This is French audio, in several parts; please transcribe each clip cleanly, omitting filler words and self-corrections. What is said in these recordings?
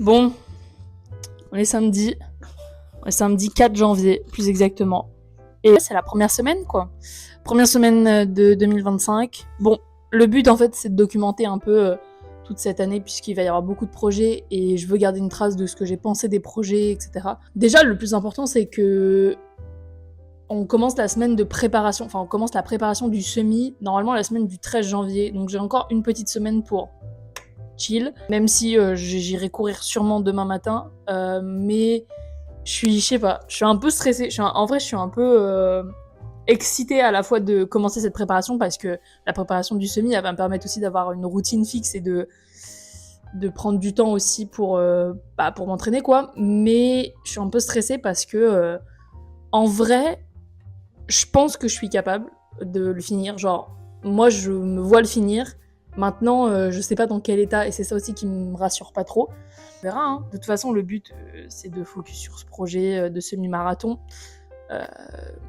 Bon, on est samedi. On est samedi 4 janvier, plus exactement. Et c'est la première semaine, quoi. Première semaine de 2025. Bon, le but, en fait, c'est de documenter un peu toute cette année, puisqu'il va y avoir beaucoup de projets, et je veux garder une trace de ce que j'ai pensé des projets, etc. Déjà, le plus important, c'est que on commence la semaine de préparation, enfin, on commence la préparation du semi, normalement la semaine du 13 janvier. Donc j'ai encore une petite semaine pour chill, même si j'irai courir sûrement demain matin. Mais je sais pas, je suis un peu stressée. En vrai, je suis un peu excitée à la fois de commencer cette préparation, parce que la préparation du semi, elle va me permettre aussi d'avoir une routine fixe et de prendre du temps aussi pour m'entraîner, quoi. Mais je suis un peu stressée parce que, en vrai, je pense que je suis capable de le finir. Genre, moi, je me vois le finir. Maintenant, je sais pas dans quel état, et c'est ça aussi qui me rassure pas trop. On verra, hein. De toute façon, le but, c'est de focus sur ce projet de semi-marathon.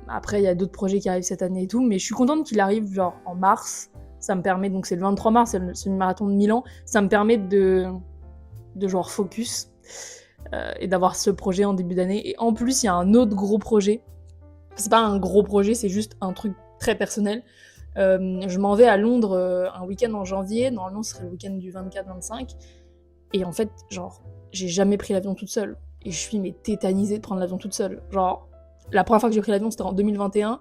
Après, il y a d'autres projets qui arrivent cette année et tout, mais je suis contente qu'il arrive genre en mars. Ça me permet, donc c'est le 23 mars, c'est le semi-marathon de Milan. Ça me permet de genre focus et d'avoir ce projet en début d'année. Et en plus, il y a un autre gros projet. C'est pas un gros projet, c'est juste un truc très personnel. Je m'en vais à Londres un week-end en janvier. Normalement, ce serait le week-end du 24-25. Et en fait, genre, j'ai jamais pris l'avion toute seule. Et je suis tétanisée de prendre l'avion toute seule. Genre, la première fois que j'ai pris l'avion, c'était en 2021.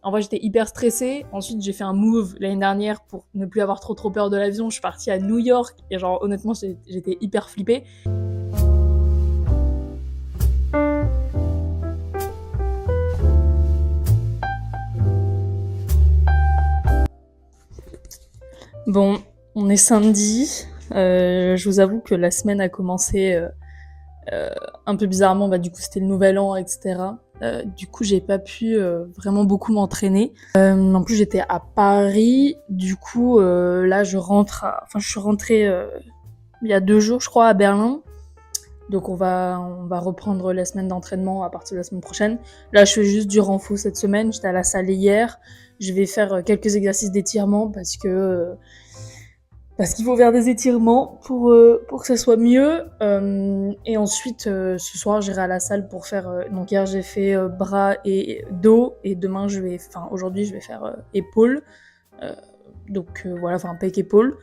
En vrai, j'étais hyper stressée. Ensuite, j'ai fait un move l'année dernière pour ne plus avoir trop peur de l'avion. Je suis partie à New York. Et genre, honnêtement, j'étais hyper flippée. Bon, on est samedi. Je vous avoue que la semaine a commencé un peu bizarrement. Du coup, c'était le nouvel an, etc. Du coup, j'ai pas pu vraiment beaucoup m'entraîner. En plus, j'étais à Paris. Du coup, là, je suis rentrée il y a 2 jours, je crois, à Berlin. Donc on va reprendre la semaine d'entraînement à partir de la semaine prochaine. Là, je fais juste du renfo cette semaine. J'étais à la salle hier. Je vais faire quelques exercices d'étirement parce qu'il faut faire des étirements pour que ça soit mieux. Et ensuite, ce soir, j'irai à la salle pour faire... donc hier, j'ai fait bras et dos. Et aujourd'hui, je vais faire épaules. Voilà, pec-épaule.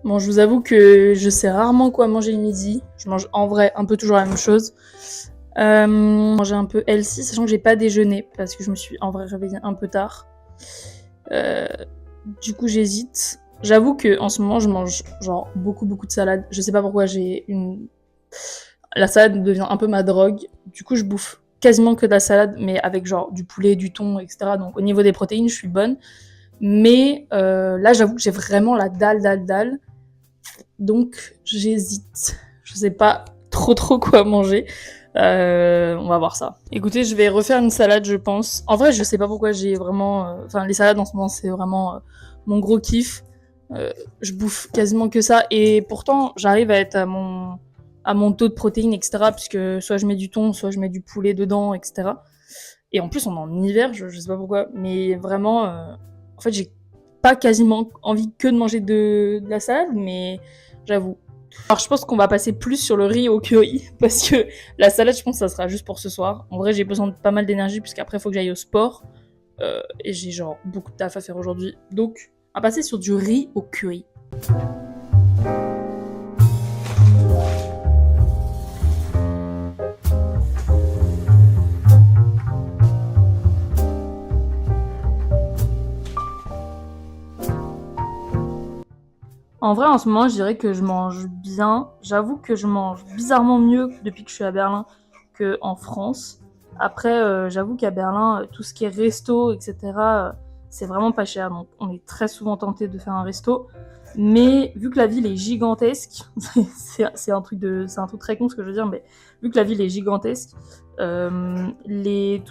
Bon, je vous avoue que je sais rarement quoi manger le midi. Je mange en vrai un peu toujours la même chose. Manger un peu healthy, sachant que j'ai pas déjeuné parce que je me suis en vrai réveillée un peu tard. Du coup, j'hésite. J'avoue que en ce moment, je mange genre beaucoup de salade. Je sais pas pourquoi la salade devient un peu ma drogue. Du coup, je bouffe quasiment que de la salade, mais avec genre du poulet, du thon, etc. Donc au niveau des protéines, je suis bonne. Mais là, j'avoue que j'ai vraiment la dalle. Donc j'hésite. Je sais pas trop quoi manger. On va voir ça. Écoutez, je vais refaire une salade, je pense. En vrai, je sais pas pourquoi j'ai vraiment... les salades en ce moment, c'est vraiment mon gros kiff. Je bouffe quasiment que ça. Et pourtant, j'arrive à être à mon taux de protéines, etc. Puisque soit je mets du thon, soit je mets du poulet dedans, etc. Et en plus, on est en hiver, je sais pas pourquoi. Mais vraiment, en fait, j'ai pas quasiment envie que de manger de la salade, mais j'avoue. Alors je pense qu'on va passer plus sur le riz au curry, parce que la salade, je pense que ça sera juste pour ce soir. En vrai, j'ai besoin de pas mal d'énergie, puisqu'après, il faut que j'aille au sport. Et j'ai genre beaucoup de taf à faire aujourd'hui. Donc, on va passer sur du riz au curry. En vrai, en ce moment, je dirais que je mange bien. J'avoue que je mange bizarrement mieux depuis que je suis à Berlin qu'en France. Après, j'avoue qu'à Berlin, tout ce qui est resto, etc., c'est vraiment pas cher, donc on est très souvent tenté de faire un resto. Mais vu que la ville est gigantesque, c'est un truc très con ce que je veux dire, mais vu que la ville est gigantesque, tout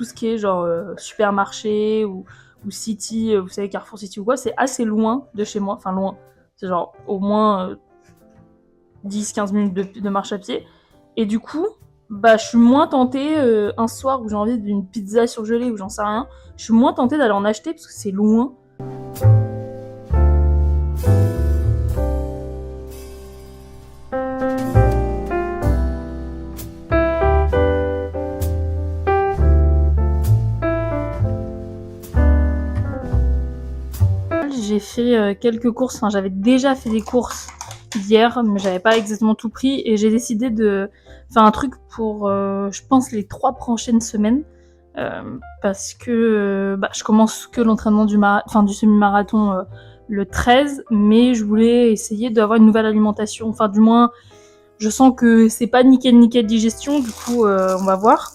ce qui est genre supermarché ou City, vous savez Carrefour City ou quoi, c'est assez loin de chez moi, enfin loin, c'est genre au moins 10-15 minutes de marche à pied. Et du coup, bah, je suis moins tentée un soir où j'ai envie d'une pizza surgelée ou j'en sais rien. Je suis moins tentée d'aller en acheter parce que c'est loin. J'ai fait quelques courses, enfin j'avais déjà fait des courses hier, mais j'avais pas exactement tout pris et j'ai décidé de faire un truc pour, je pense, les 3 prochaines semaines. Parce que je commence que l'entraînement du semi-marathon le 13, mais je voulais essayer d'avoir une nouvelle alimentation. Enfin, du moins, je sens que c'est pas nickel digestion, du coup, on va voir.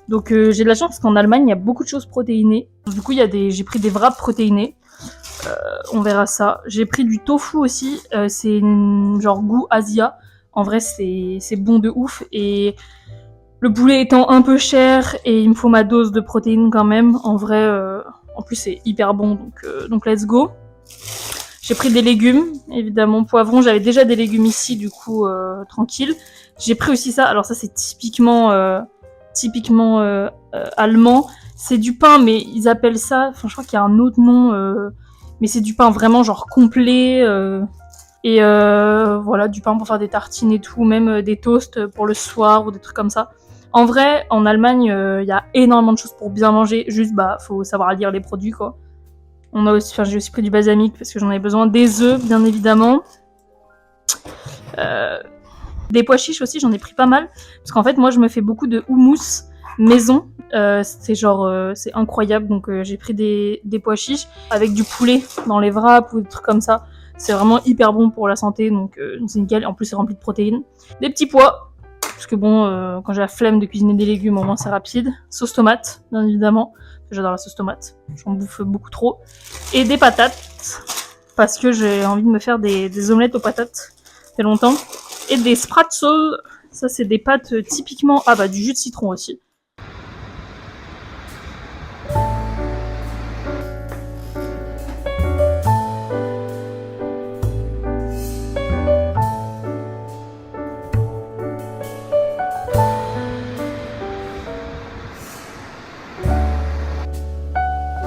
Donc, j'ai de la chance parce qu'en Allemagne, il y a beaucoup de choses protéinées. Du coup, j'ai pris des wraps protéinés. On verra ça. J'ai pris du tofu aussi. C'est genre goût Asia. En vrai, c'est bon de ouf. Et le poulet étant un peu cher et il me faut ma dose de protéines quand même. En vrai, en plus c'est hyper bon, donc let's go. J'ai pris des légumes, évidemment poivrons. J'avais déjà des légumes ici, du coup tranquille. J'ai pris aussi ça. Alors ça c'est typiquement allemand. C'est du pain, mais ils appellent ça. Enfin, je crois qu'il y a un autre nom, mais c'est du pain vraiment genre complet. Et voilà, du pain pour faire des tartines et tout, même des toasts pour le soir ou des trucs comme ça. En vrai, en Allemagne, y a énormément de choses pour bien manger. Juste, faut savoir lire les produits, quoi. J'ai aussi pris du balsamique parce que j'en avais besoin. Des œufs, bien évidemment. Des pois chiches aussi, j'en ai pris pas mal. Parce qu'en fait, moi, je me fais beaucoup de houmous maison. C'est incroyable. Donc, j'ai pris des pois chiches avec du poulet dans les wraps ou des trucs comme ça. C'est vraiment hyper bon pour la santé, donc c'est nickel. En plus, c'est rempli de protéines. Des petits pois. Parce que bon, quand j'ai la flemme de cuisiner des légumes, au moins c'est rapide. Sauce tomate, bien évidemment. J'adore la sauce tomate. J'en bouffe beaucoup trop. Et des patates. Parce que j'ai envie de me faire des omelettes aux patates. Ça fait longtemps. Et des spretzels. Ça, c'est des pâtes typiquement... Ah bah, du jus de citron aussi.